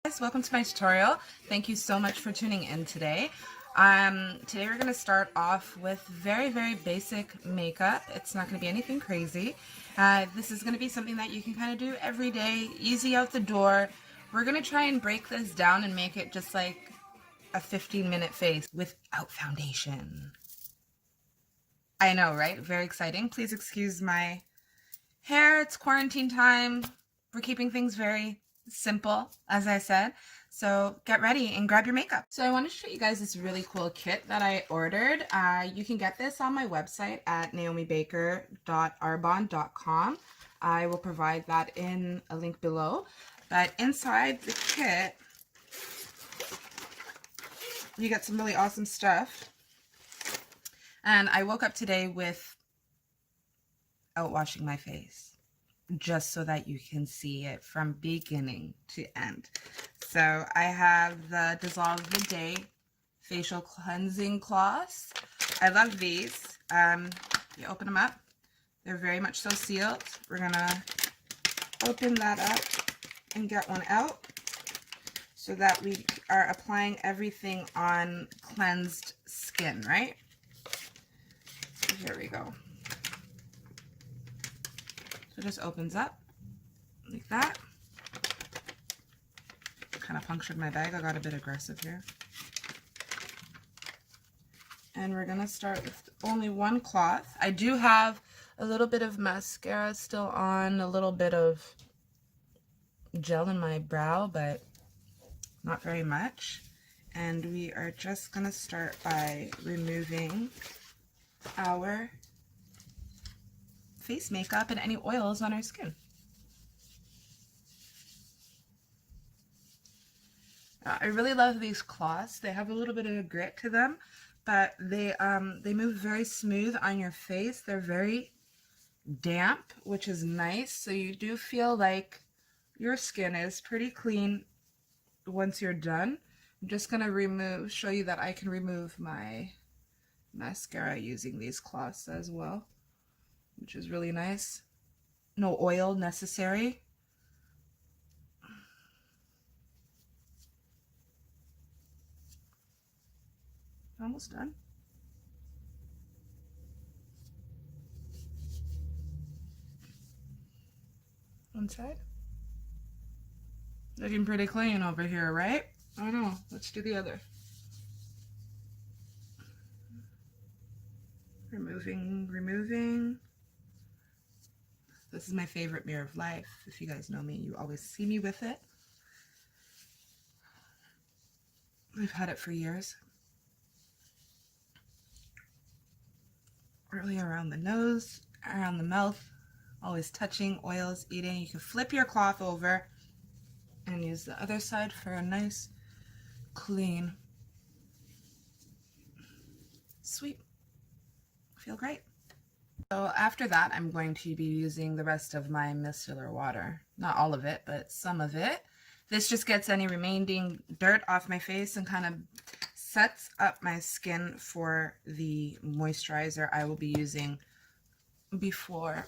Guys, welcome to my tutorial. Thank you so much for tuning in today. Today we're going to start off with very basic makeup. It's not going to be anything crazy. This is going to be something that you can kind of do every day, easy out the door. We're going to try and break this down and make it just like a 15-minute face without foundation. I know, right? Very exciting. Please excuse my hair. It's quarantine time. We're keeping things very simple, as I said. So get ready and grab your makeup. So I want to show you guys this really cool kit that I ordered. You can get this on my website at naomibaker.arbonne.com. I will provide that in a link below. But inside the kit, you get some really awesome stuff. And I woke up today without washing my face, just so that you can see it from beginning to end. So I have the Dissolve the Day facial cleansing cloths. I love these. You open them up. They're very much so sealed. We're gonna open that up and get one out so that we are applying everything on cleansed skin, right? So here we go. So it just opens up like that. Kind of punctured my bag. I got a bit aggressive here. And we're going to start with only one cloth. I do have a little bit of mascara still on, a little bit of gel in my brow, but not very much. And we are just going to start by removing our face makeup and any oils on our skin. I really love these cloths. They have a little bit of a grit to them, but they move very smooth on your face. They're very damp, which is nice. So you do feel like your skin is pretty clean once you're done. I'm just gonna show you that I can remove my mascara using these cloths as well, which is really nice. No oil necessary. Almost done. One side. Looking pretty clean over here, right? I know. Let's do the other. Removing. This is my favorite Mirror of Life. If you guys know me, you always see me with it. I've had it for years. Really around the nose, around the mouth, always touching, oils, eating. You can flip your cloth over and use the other side for a nice, clean sweep. Feel great. So after that, I'm going to be using the rest of my micellar water. Not all of it, but some of it. This just gets any remaining dirt off my face and kind of sets up my skin for the moisturizer I will be using before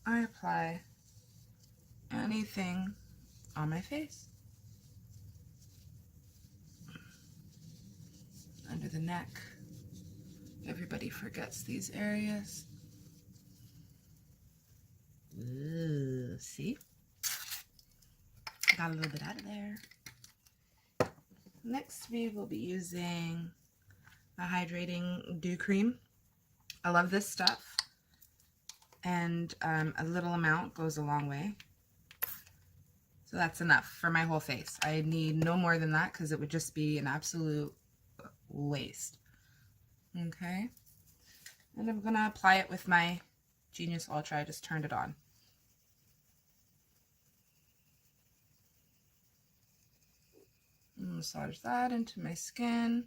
I apply anything on my face. Under the neck. Everybody forgets these areas. Ooh, see? Got a little bit out of there. Next, we will be using the Hydrating Dew Cream. I love this stuff. And a little amount goes a long way. So that's enough for my whole face. I need no more than that because it would just be an absolute waste. Okay. And I'm going to apply it with my Genius Ultra. I just turned it on. Massage that into my skin.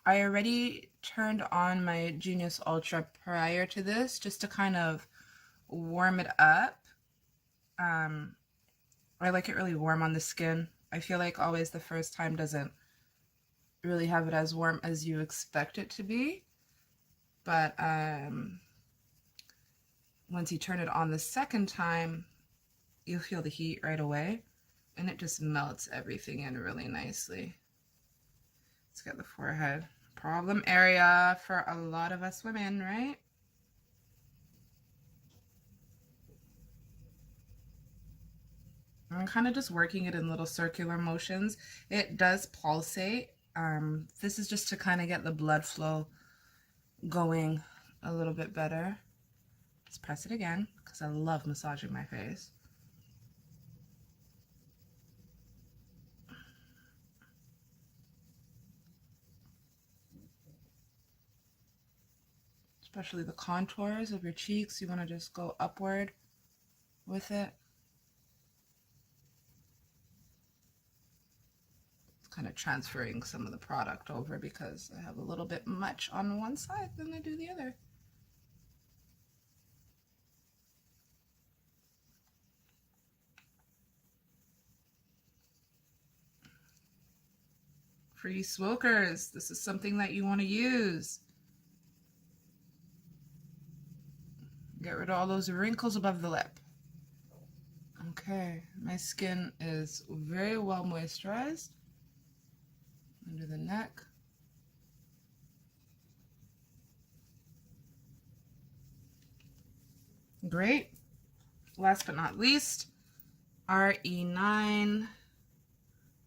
I already turned on my Genius Ultra prior to this just to kind of warm it up. I like it really warm on the skin. I feel like always the first time doesn't really have it as warm as you expect it to be. But once you turn it on the second time, you'll feel the heat right away, and it just melts everything in really nicely. Let's get the forehead. Problem area for a lot of us women, right? I'm kind of just working it in little circular motions. It does pulsate. This is just to kind of get the blood flow going a little bit better. Let's press it again because I love massaging my face. Especially the contours of your cheeks, you want to just go upward with it. Kind of transferring some of the product over because I have a little bit much on one side than I do the other. For you smokers, this is something that you want to use. Get rid of all those wrinkles above the lip. Okay, my skin is very well moisturized. Under the neck. Great. Last but not least, RE9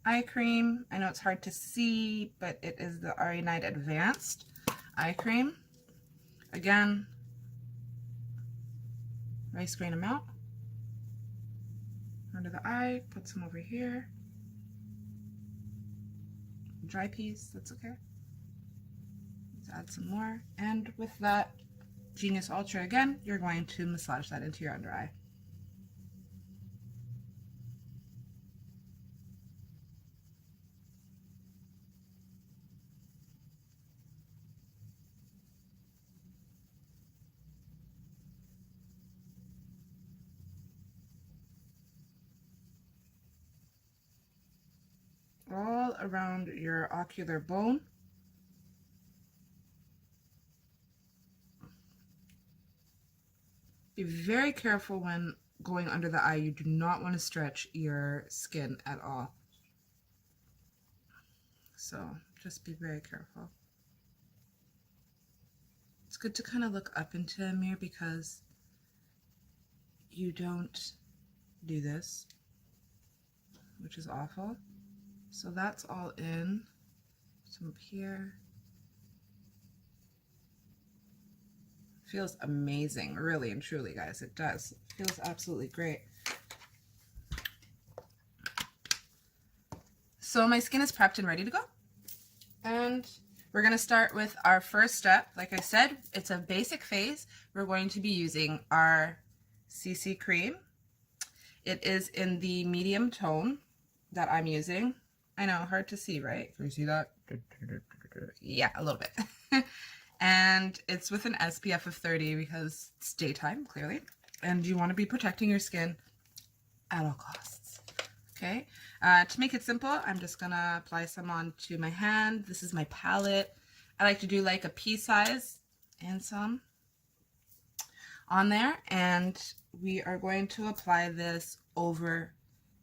eye cream. I know it's hard to see, but it is the RE9 Advanced eye cream. Again, rice grain amount. Under the eye, put some over here. Dry piece, that's okay. Let's add some more. And with that Genius Ultra again, you're going to massage that into your under eye. All around your ocular bone. Be very careful when going under the eye. You do not want to stretch your skin at all. So just be very careful. It's good to kind of look up into a mirror because you don't do this, which is awful. So that's all in. Some up here. Feels amazing, really and truly, guys. It does. It feels absolutely great. So my skin is prepped and ready to go. And we're going to start with our first step. Like I said, it's a basic face. We're going to be using our CC cream. It is in the medium tone that I'm using. I know, hard to see, right? Can you see that? Yeah, a little bit. And it's with an SPF of 30 because it's daytime, clearly. And you want to be protecting your skin at all costs. Okay, to make it simple, I'm just going to apply some onto my hand. This is my palette. I like to do like a pea size and some on there. And we are going to apply this over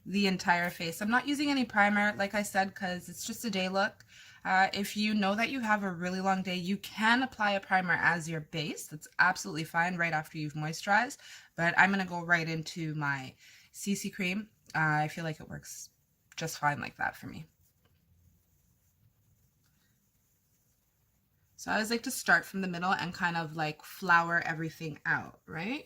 the entire face. I'm not using any primer, like I said, because it's just a day look. If you know that you have a really long day, you can apply a primer as your base. That's absolutely fine right after you've moisturized. But I'm going to go right into my CC cream. I feel like it works just fine like that for me. So I always like to start from the middle and kind of like flower everything out, right?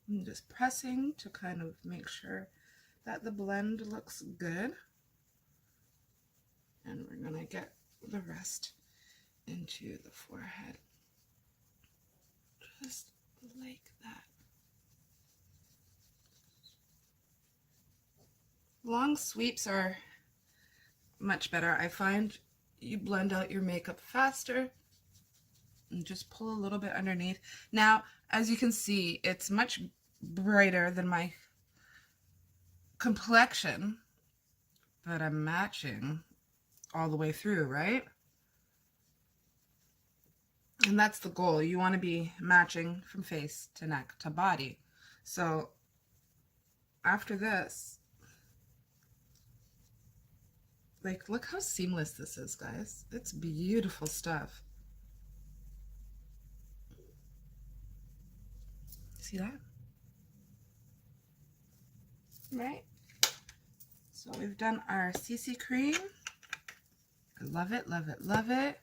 I'm just pressing to kind of make sure that the blend looks good. And we're going to get the rest into the forehead. Just like that. Long sweeps are much better. I find you blend out your makeup faster and just pull a little bit underneath. Now, as you can see, it's much brighter than my complexion, but I'm matching all the way through, right? And that's the goal. You want to be matching from face to neck to body. So after this, like, look how seamless this is, guys. It's beautiful stuff. See that? Right? So we've done our CC cream. I love it, love it, love it.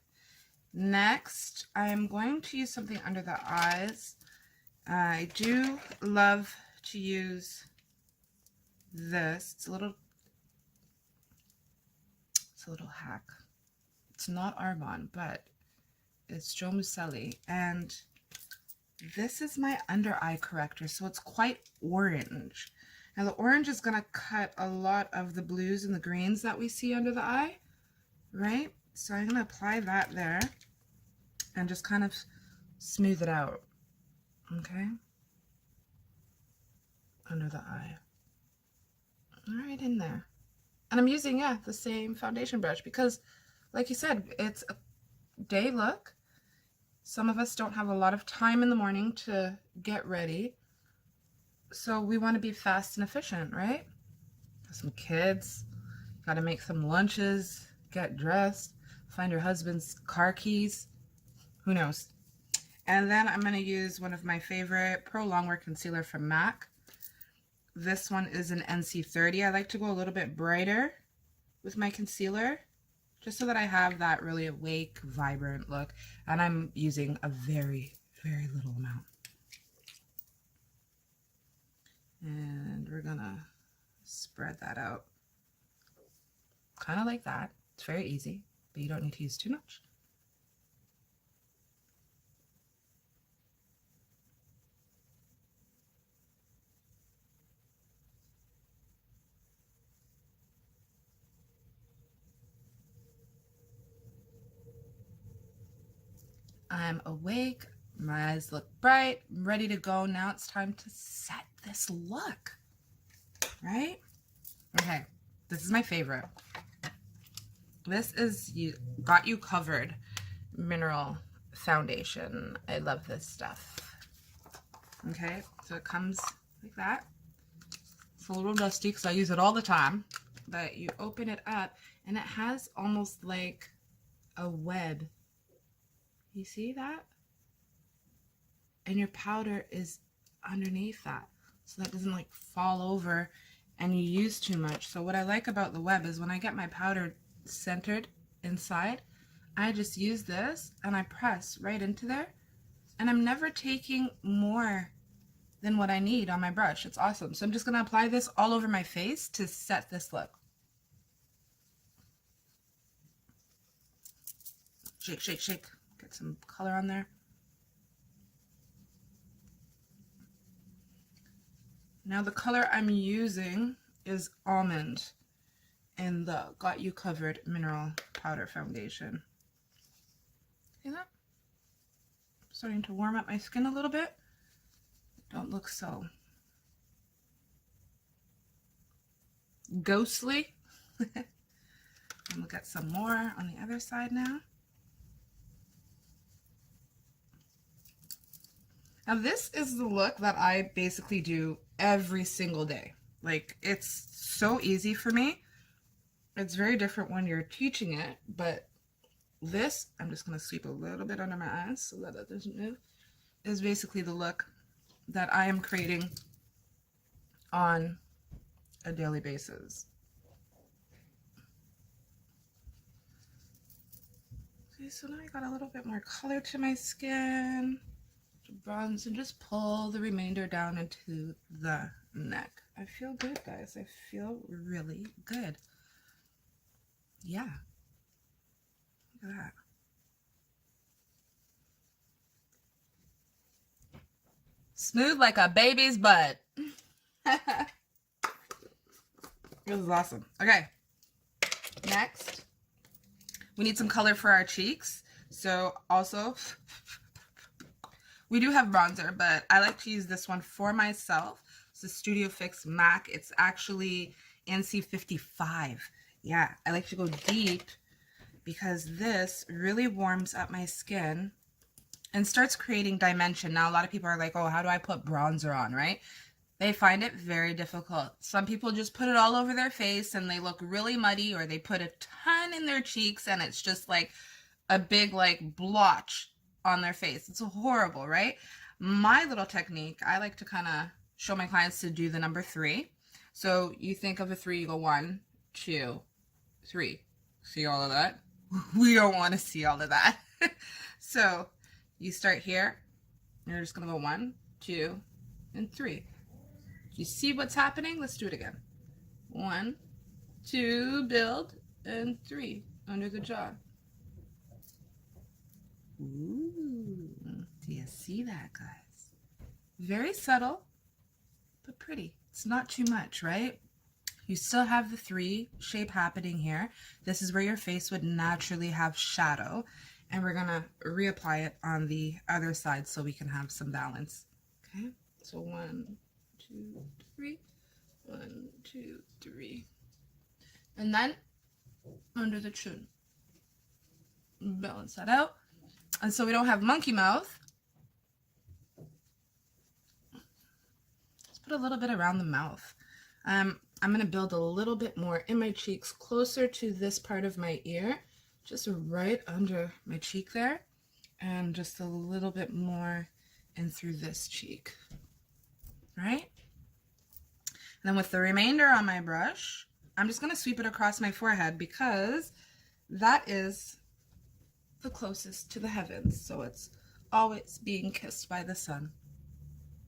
Next, I'm going to use something under the eyes. I do love to use this. It's a little hack. It's not Arbonne, but it's Mouselli, and this is my under eye corrector, so it's quite orange. Now the orange is going to cut a lot of the blues and the greens that we see under the eye, right? So I'm going to apply that there and just kind of smooth it out, okay? Under the eye. Right in there. And I'm using, yeah, the same foundation brush because, like you said, it's a day look. Some of us don't have a lot of time in the morning to get ready. So we want to be fast and efficient, right? Got some kids, got to make some lunches, get dressed, find your husband's car keys, who knows. And then I'm going to use one of my favorite Pro Longwear Concealer from M.U.A. This one is an NC30. I like to go a little bit brighter with my concealer, just so that I have that really awake, vibrant look. And I'm using a very, very little amount. And we're gonna spread that out. Kind of like that. It's very easy, but you don't need to use too much. I'm awake, my eyes look bright, I'm ready to go. Now it's time to set this look, right? Okay, this is my favorite. This is Got You Covered Mineral Foundation. I love this stuff. Okay, so it comes like that. It's a little dusty because I use it all the time, but you open it up and it has almost like a web. You see that? And your powder is underneath that, so that doesn't like fall over and you use too much. So what I like about the web is when I get my powder centered inside, I just use this and I press right into there, and I'm never taking more than what I need on my brush. It's awesome. So I'm just going to apply this all over my face to set this look. Shake, shake, shake. Get some color on there. Now the color I'm using is Almond in the Got You Covered Mineral Powder Foundation. See that? Starting to warm up my skin a little bit. Don't look so ghostly. And we'll get some more on the other side now. Now this is the look that I basically do every single day. Like, it's so easy for me. It's very different when you're teaching it, but this, I'm just going to sweep a little bit under my eyes so that it doesn't move, is basically the look that I am creating on a daily basis. Okay, so now I got a little bit more color to my skin. Bronze, and just pull the remainder down into the neck. I feel good, guys. I feel really good. Yeah. Look at that. Smooth like a baby's butt. This is awesome. Okay, next, we need some color for our cheeks. So also, we do have bronzer, but I like to use this one for myself. It's the Studio Fix MAC. It's actually NC55. Yeah, I like to go deep because this really warms up my skin and starts creating dimension. Now, a lot of people are like, oh, how do I put bronzer on, right? They find it very difficult. Some people just put it all over their face and they look really muddy, or they put a ton in their cheeks and it's just like a big like blotch on their face. It's horrible, right? My little technique, I like to kind of show my clients to do the number 3. So you think of a 3, you go 1, 2, 3. See all of that? We don't want to see all of that. So you start here. You're just going to go 1, 2, and 3. You see what's happening? Let's do it again. 1, 2, build, and 3 under the jaw. Ooh, do you see that, guys? Very subtle, but pretty. It's not too much, right? You still have the 3 shape happening here. This is where your face would naturally have shadow, and we're gonna reapply it on the other side so we can have some balance. Okay, so 1, 2, 3, 1, 2, 3, and then under the chin, balance that out. And so we don't have monkey mouth. Let's put a little bit around the mouth. I'm going to build a little bit more in my cheeks, closer to this part of my ear, just right under my cheek there, and just a little bit more in through this cheek, right? And then with the remainder on my brush, I'm just going to sweep it across my forehead because that is the closest to the heavens, so it's always being kissed by the sun.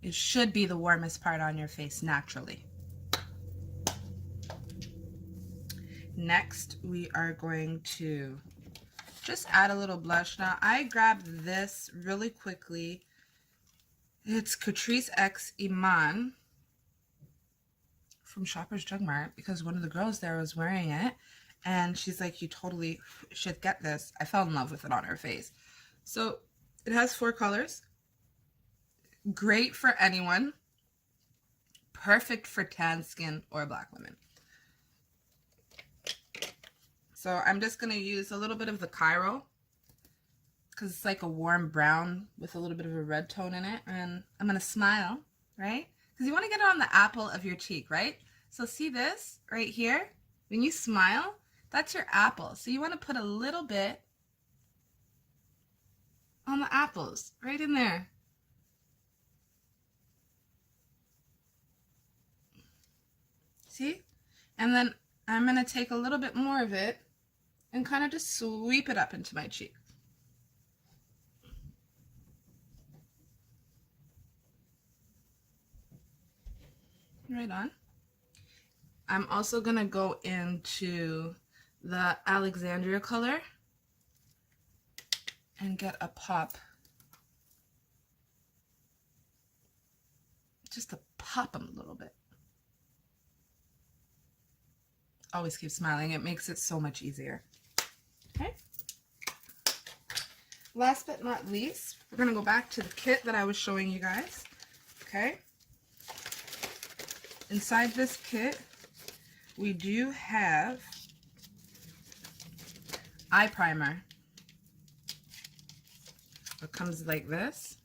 It should be the warmest part on your face naturally. Next, we are going to just add a little blush. Now, I grabbed this really quickly. It's Catrice X Eman from Shoppers Drug Mart because one of the girls there was wearing it. And she's like, you totally should get this. I fell in love with it on her face. So it has 4 colors. Great for anyone. Perfect for tan skin or black women. So I'm just going to use a little bit of the Cairo because it's like a warm brown with a little bit of a red tone in it. And I'm going to smile, right? Because you want to get it on the apple of your cheek, right? So see this right here? When you smile, that's your apple. So you want to put a little bit on the apples, right in there. See? And then I'm going to take a little bit more of it and kind of just sweep it up into my cheek. Right on. I'm also going to go into the Alexandria color and get a pop. Just to pop them a little bit. Always keep smiling. It makes it so much easier. Okay. Last but not least, we're going to go back to the kit that I was showing you guys. Okay. Inside this kit, we do have eye primer. It comes like this.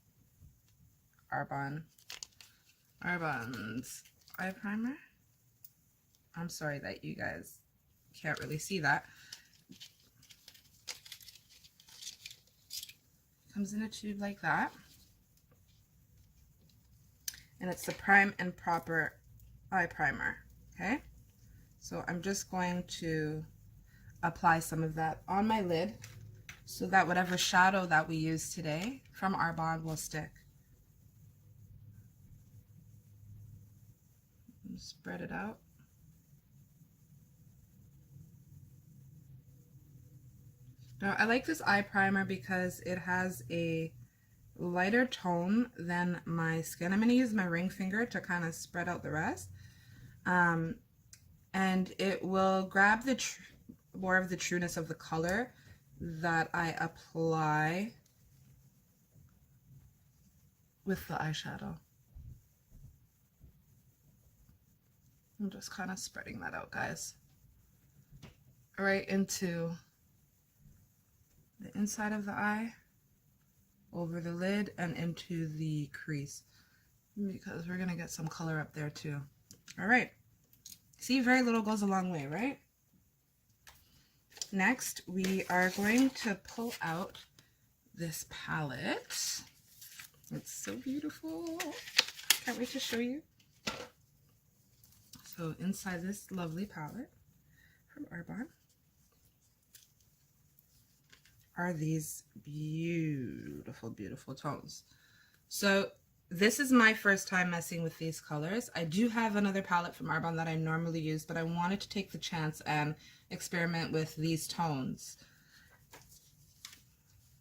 Arbonne's eye primer. I'm sorry that you guys can't really see that. Comes in a tube like that. And it's the Prime and Proper eye primer. Okay? So I'm just going to apply some of that on my lid so that whatever shadow that we use today from Arbonne will stick. And spread it out. Now, I like this eye primer because it has a lighter tone than my skin. I'm going to use my ring finger to kind of spread out the rest. and it will grab the more of the trueness of the color that I apply with the eyeshadow. I'm just kind of spreading that out, guys, right into the inside of the eye, over the lid, and into the crease, because we're gonna get some color up there too. All right, see, very little goes a long way, right? Next, we are going to pull out this palette. It's so beautiful. Can't wait to show you. So inside this lovely palette from Arbonne are these beautiful, beautiful tones. So this is my first time messing with these colors. I do have another palette from Arbonne that I normally use, but I wanted to take the chance and experiment with these tones.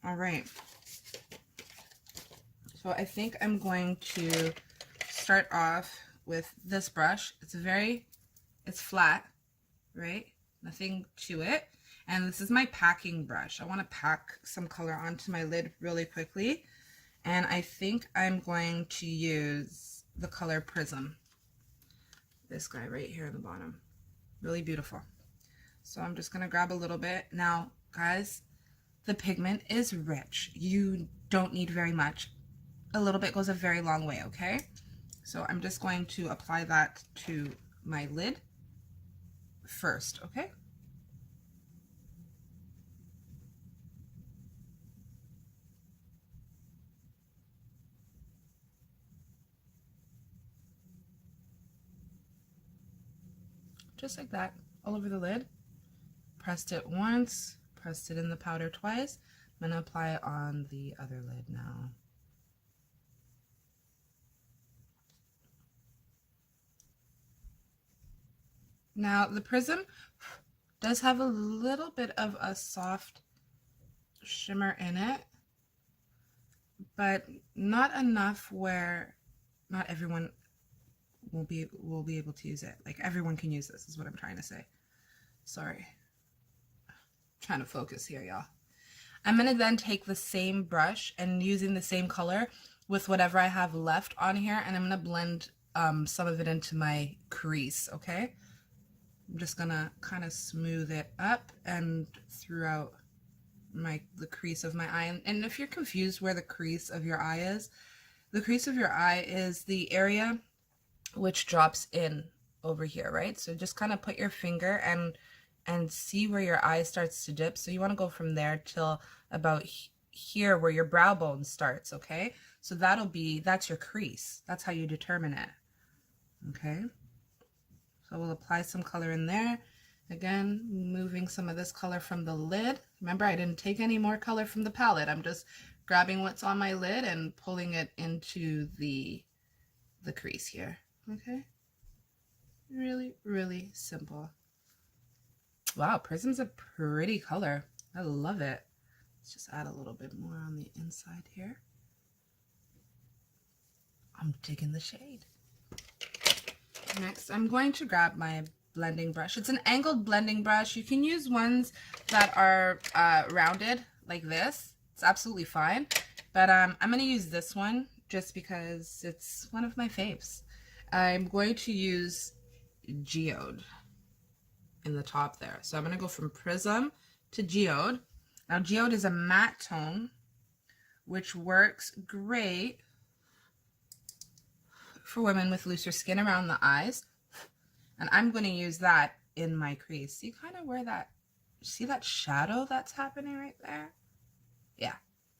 All right. So I think I'm going to start off with this brush. It's flat, right? Nothing to it. And this is my packing brush. I want to pack some color onto my lid really quickly. And I think I'm going to use the color Prism. This guy right here in the bottom. Really beautiful. So I'm just going to grab a little bit. Now, guys, the pigment is rich. You don't need very much. A little bit goes a very long way, okay? So I'm just going to apply that to my lid first, okay? Just like that, all over the lid. Pressed it once, pressed it in the powder twice. I'm gonna apply it on the other lid now. Now the Prism does have a little bit of a soft shimmer in it, but not enough where not everyone will be able to use it. Like, everyone can use this, is what I'm trying to say. Sorry. I'm trying to focus here, y'all. I'm gonna then take the same brush and using the same color with whatever I have left on here, and I'm gonna blend some of it into my crease, okay? I'm just gonna kind of smooth it up and throughout the crease of my eye. And if you're confused where the crease of your eye is, the crease of your eye is the area which drops in over here, right? So just kind of put your finger and see where your eye starts to dip. So you want to go from there till about here where your brow bone starts, okay? So that's your crease. That's how you determine it, okay? So we'll apply some color in there. Again, moving some of this color from the lid. Remember, I didn't take any more color from the palette. I'm just grabbing what's on my lid and pulling it into the crease here, okay? Really, really simple. Wow, Prism's a pretty color. I love it. Let's just add a little bit more on the inside here. I'm digging the shade. Next, I'm going to grab my blending brush. It's an angled blending brush. You can use ones that are rounded like this. It's absolutely fine. But I'm going to use this one just because it's one of my faves. I'm going to use Geode in the top there. So I'm going to go from Prism to Geode. Now, Geode is a matte tone, which works great for women with looser skin around the eyes. And I'm going to use that in my crease. See kind of where see that shadow that's happening right there? Yeah.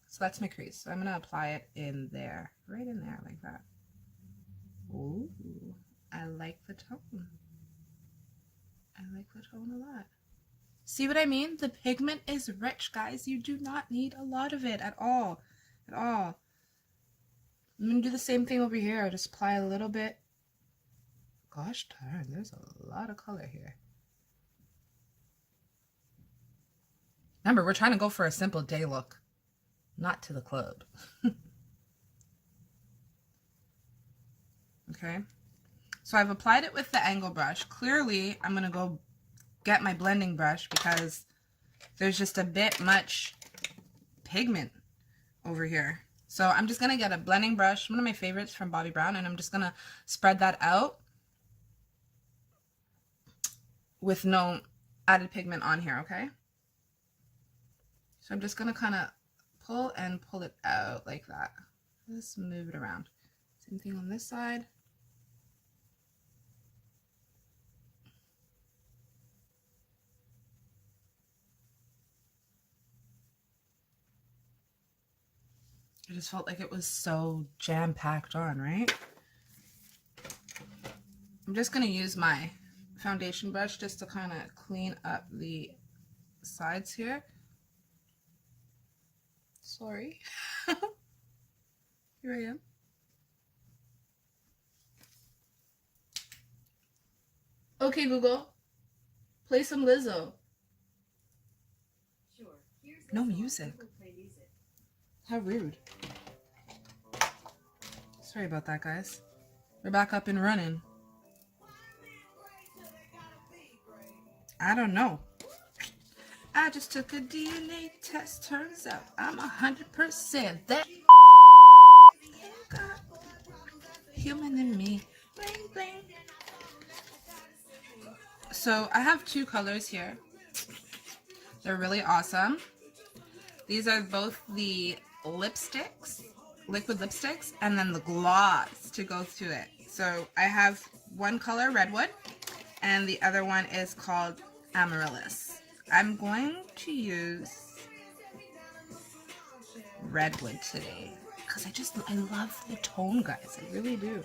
So that's my crease. So I'm going to apply it in there, right in there like that. Ooh, I like the tone. I like the tone a lot. See what I mean? The pigment is rich, guys. You do not need a lot of it at all. At all. I'm going to do the same thing over here. I'll just apply a little bit. Gosh darn, there's a lot of color here. Remember, we're trying to go for a simple day look, not to the club. Okay? So I've applied it with the angle brush. Clearly, I'm going to go get my blending brush because there's just a bit much pigment over here. So I'm just going to get a blending brush, one of my favorites from Bobbi Brown, and I'm just going to spread that out with no added pigment on here, okay? So I'm just going to kind of pull and pull it out like that. Just move it around. Same thing on this side. I just felt like it was so jam-packed on, right? I'm just going to use my foundation brush just to kind of clean up the sides here. Sorry. Here I am. Okay, Google, play some Lizzo. Sure. No music. How rude. Sorry about that, guys. We're back up and running. I don't know. I just took a DNA test. Turns out I'm 100% that human in me. Bling, bling. So I have two colors here. They're really awesome. These are both the lipsticks, liquid lipsticks, and then the gloss to go through it. So I have one color, Redwood, and the other one is called Amaryllis. I'm going to use Redwood today because I love the tone, guys. I really do.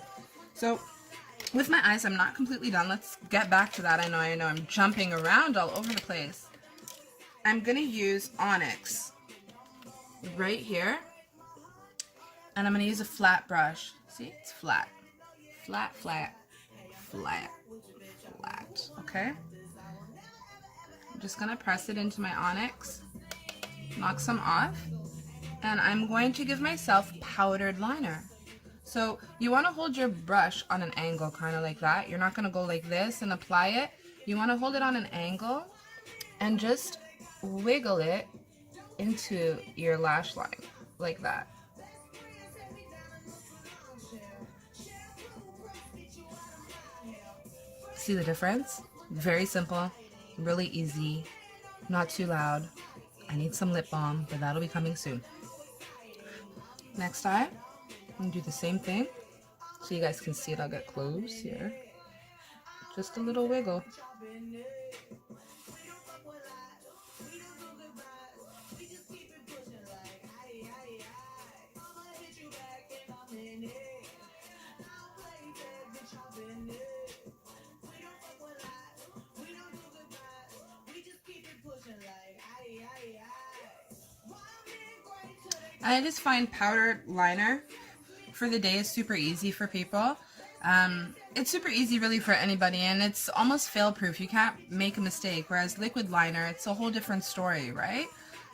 So with my eyes, I'm not completely done. Let's get back to that. I know I'm jumping around all over the place. I'm going to use Onyx right here, and I'm going to use a flat brush. See, it's flat. Flat, flat, flat, flat. Okay? I'm just going to press it into my Onyx, knock some off, and I'm going to give myself powdered liner. So you want to hold your brush on an angle, kind of like that. You're not going to go like this and apply it. You want to hold it on an angle and just wiggle it into your lash line like that. See the difference? Very simple, really easy, not too loud. I need some lip balm, but that'll be coming soon. Next eye, I'm gonna do the same thing so you guys can see it. I'll get close here. Just a little wiggle. I just find powdered liner for the day is super easy for people. It's super easy really for anybody, and it's almost fail-proof. You can't make a mistake, whereas liquid liner, it's a whole different story, right?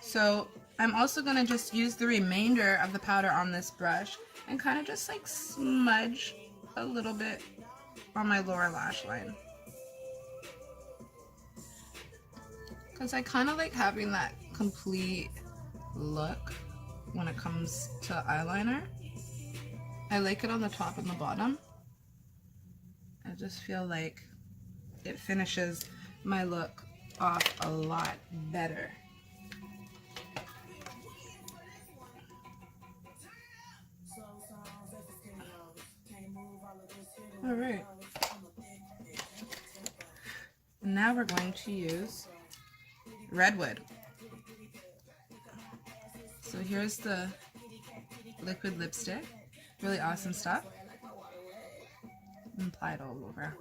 So I'm also going to just use the remainder of the powder on this brush and kind of just like smudge a little bit on my lower lash line. Because I kind of like having that complete look when it comes to eyeliner. I like it on the top and the bottom. I just feel like it finishes my look off a lot better. All right. Now we're going to use Redwood. So here's the liquid lipstick. Really awesome stuff. And apply it all over.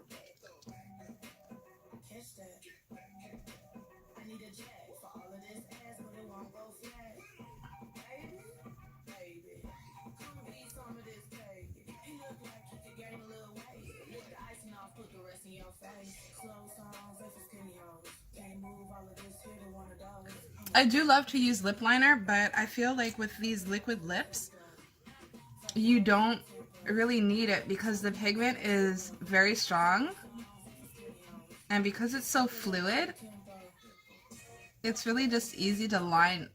I do love to use lip liner, but I feel like with these liquid lips, you don't really need it because the pigment is very strong, and because it's so fluid, it's really just easy to line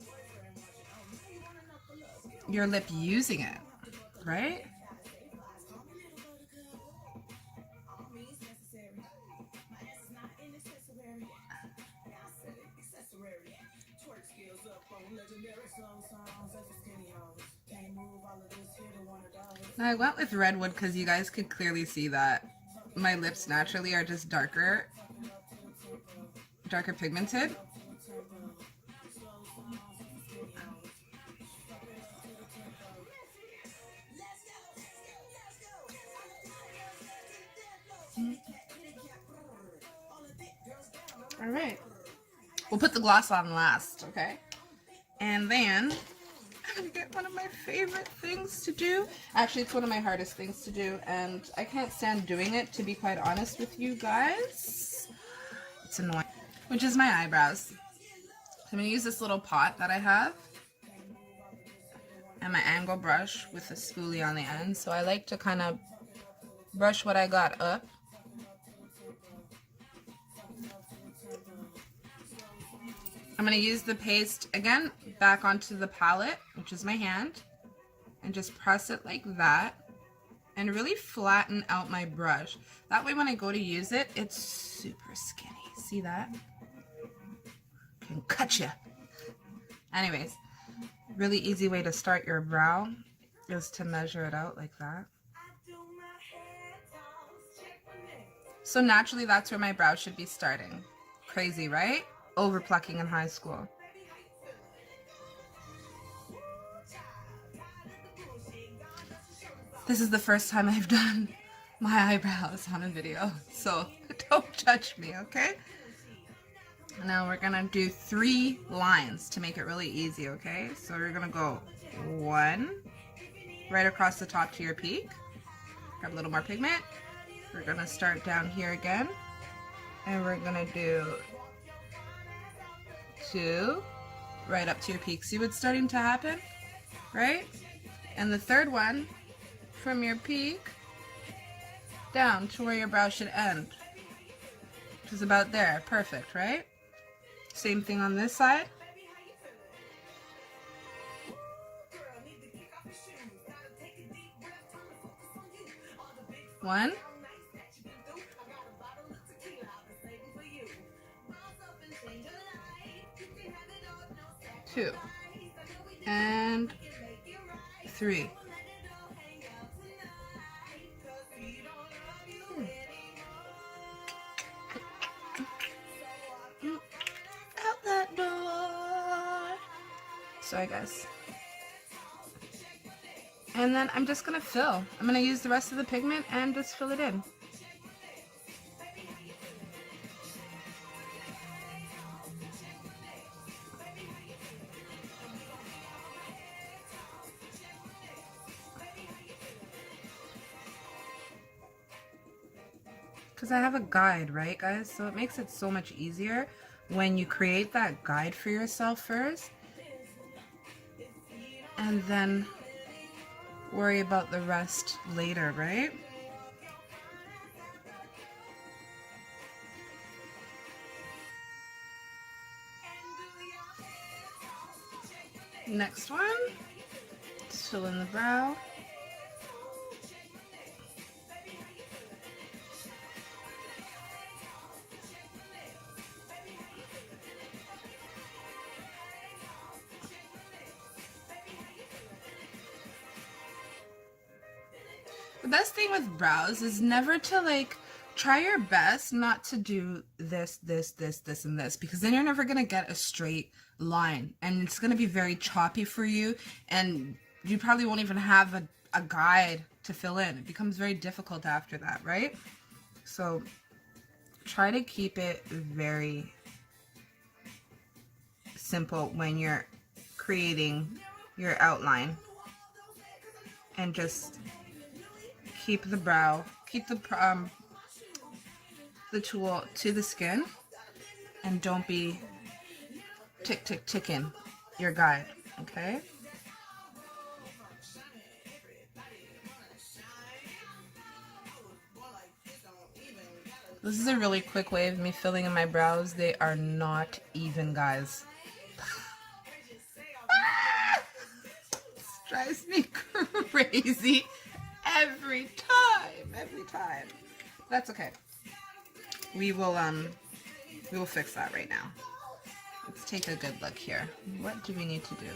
your lip using it, right? Now I went with Redwood because you guys could clearly see that my lips naturally are just darker pigmented. All right, we'll put the gloss on last, okay? And then I'm gonna get one of my favorite things to do. Actually, it's one of my hardest things to do, and I can't stand doing it, to be quite honest with you guys. It's annoying. Which is my eyebrows. So I'm gonna use this little pot that I have and my angle brush with a spoolie on the end. So I like to kind of brush what I got up. I'm going to use the paste again back onto the palette, which is my hand, and just press it like that and really flatten out my brush. That way when I go to use it, it's super skinny. See that? Can cut you. Anyways, really easy way to start your brow is to measure it out like that. So naturally that's where my brow should be starting. Crazy, right? Over plucking in high school. This is the first time I've done my eyebrows on a video, so don't judge me, okay? Now we're gonna do 3 lines to make it really easy, okay? So we're gonna go 1 right across the top to your peak. Grab a little more pigment. We're gonna start down here again, and we're gonna do 2 right up to your peak. See what's starting to happen, right? And the third one from your peak down to where your brow should end, which is about there. Perfect, right? Same thing on this side. One, 2, and 3. Out that door. Sorry guys. And then I'm just gonna fill. I'm gonna use the rest of the pigment and just fill it in. Because I have a guide, right guys? So it makes it so much easier when you create that guide for yourself first and then worry about the rest later, right? Next one, fill in the brow. The best thing with brows is never to like try your best not to do this, and this, because then you're never going to get a straight line and it's going to be very choppy for you and you probably won't even have a guide to fill in. It becomes very difficult after that, right? So try to keep it very simple when you're creating your outline and just keep the brow, keep the tool to the skin and don't be ticking your guide, okay? This is a really quick way of me filling in my brows. They are not even, guys. This drives me crazy every time. That's okay. We will fix that right now. Let's take a good look here. What do we need to do?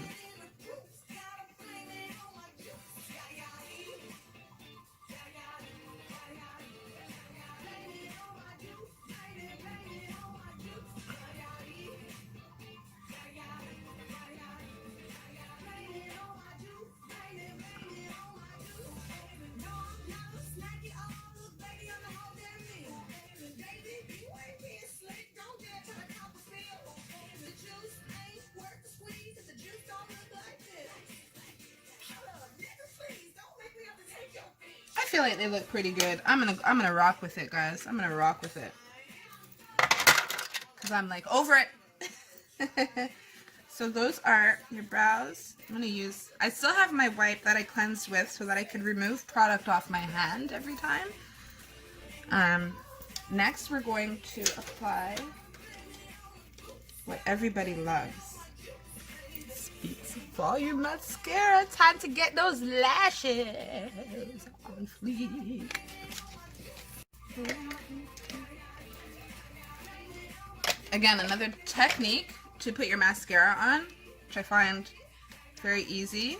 I feel like they look pretty good. I'm gonna rock with it, guys. I'm gonna rock with it. Cause I'm like over it. So those are your brows. I still have my wipe that I cleansed with so that I could remove product off my hand every time. Next we're going to apply what everybody loves. Speaks of volume mascara. Time to get those lashes on fleek. Again, another technique to put your mascara on, which I find very easy.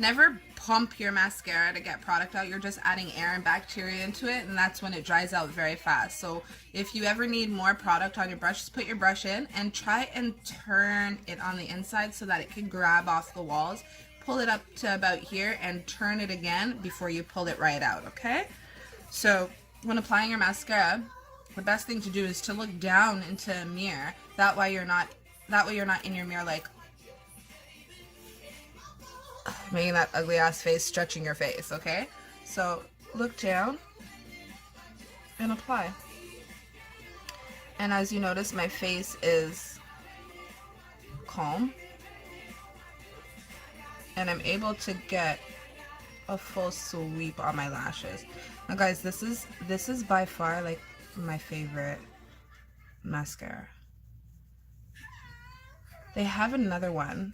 Never pump your mascara to get product out. You're just adding air and bacteria into it, and that's when it dries out very fast. So if you ever need more product on your brush, just put your brush in and try and turn it on the inside so that it can grab off the walls. Pull it up to about here and turn it again before you pull it right out, okay? So when applying your mascara, the best thing to do is to look down into a mirror. That way you're not in your mirror like making that ugly ass face, stretching your face, okay? So look down and apply. And as you notice, my face is calm and I'm able to get a full sweep on my lashes. Now guys, this is by far like my favorite mascara. They have another one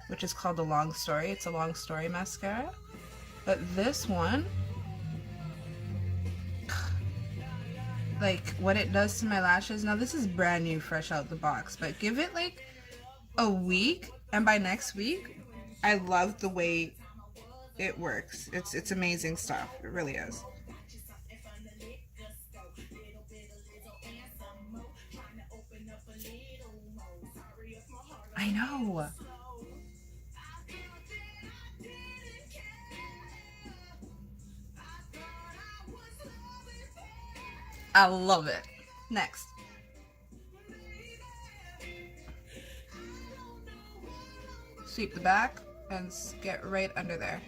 which is called The Long Story. It's a long story mascara. But this one, like what it does to my lashes, now this is brand new, fresh out the box, but give it like a week and by next week, I love the way it works. It's amazing stuff. It really is. I know. I love it. Next. Sweep the back and get right under there.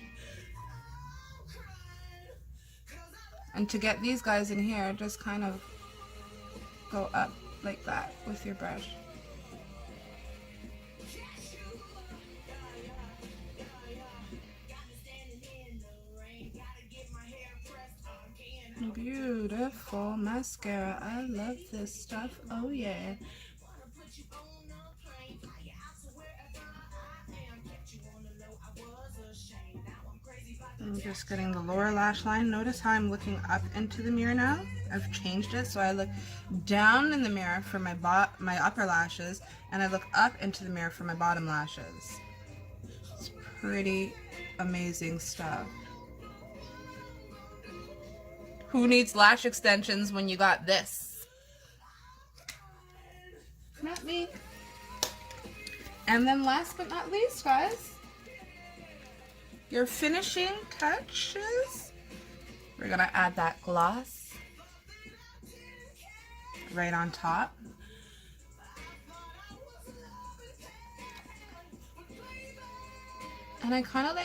And to get these guys in here, just kind of go up like that with your brush. Beautiful mascara. I love this stuff. Oh yeah. I'm just getting the lower lash line. Notice how I'm looking up into the mirror now. I've changed it so I look down in the mirror for my upper lashes and I look up into the mirror for my bottom lashes. It's pretty amazing stuff. Who needs lash extensions when you got this? Not me. And then last but not least, guys, your finishing touches. We're gonna add that gloss right on top. And I kind of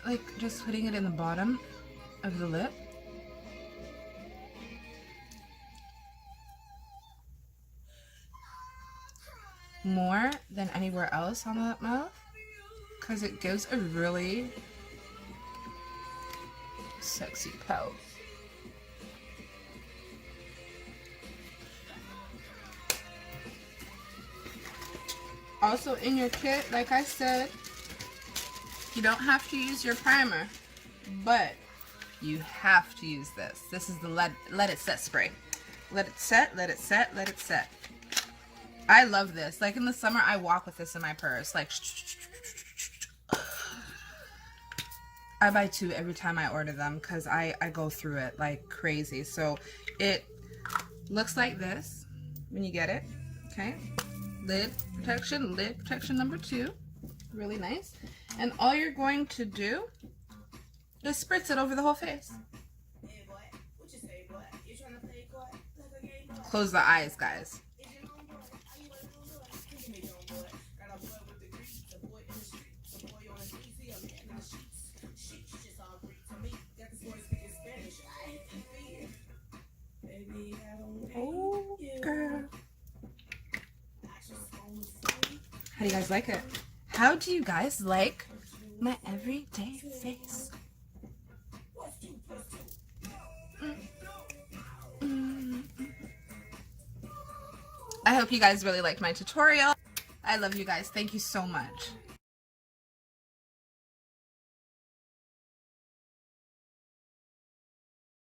like just putting it in the bottom of the lip. More than anywhere else on the mouth, because it gives a really sexy pout. Also in your kit, like I said, you don't have to use your primer, but you have to use this. This is the let it set spray. Let it set, let it set, let it set. I love this. Like in the summer, I walk with this in my purse. Like, I buy 2 every time I order them because I go through it like crazy. So it looks like this when you get it. Okay. Lid protection number 2. Really nice. And all you're going to do is spritz it over the whole face. Close the eyes, guys. Oh, girl. How do you guys like it? How do you guys like my everyday face? I hope you guys really liked my tutorial. I love you guys. Thank you so much.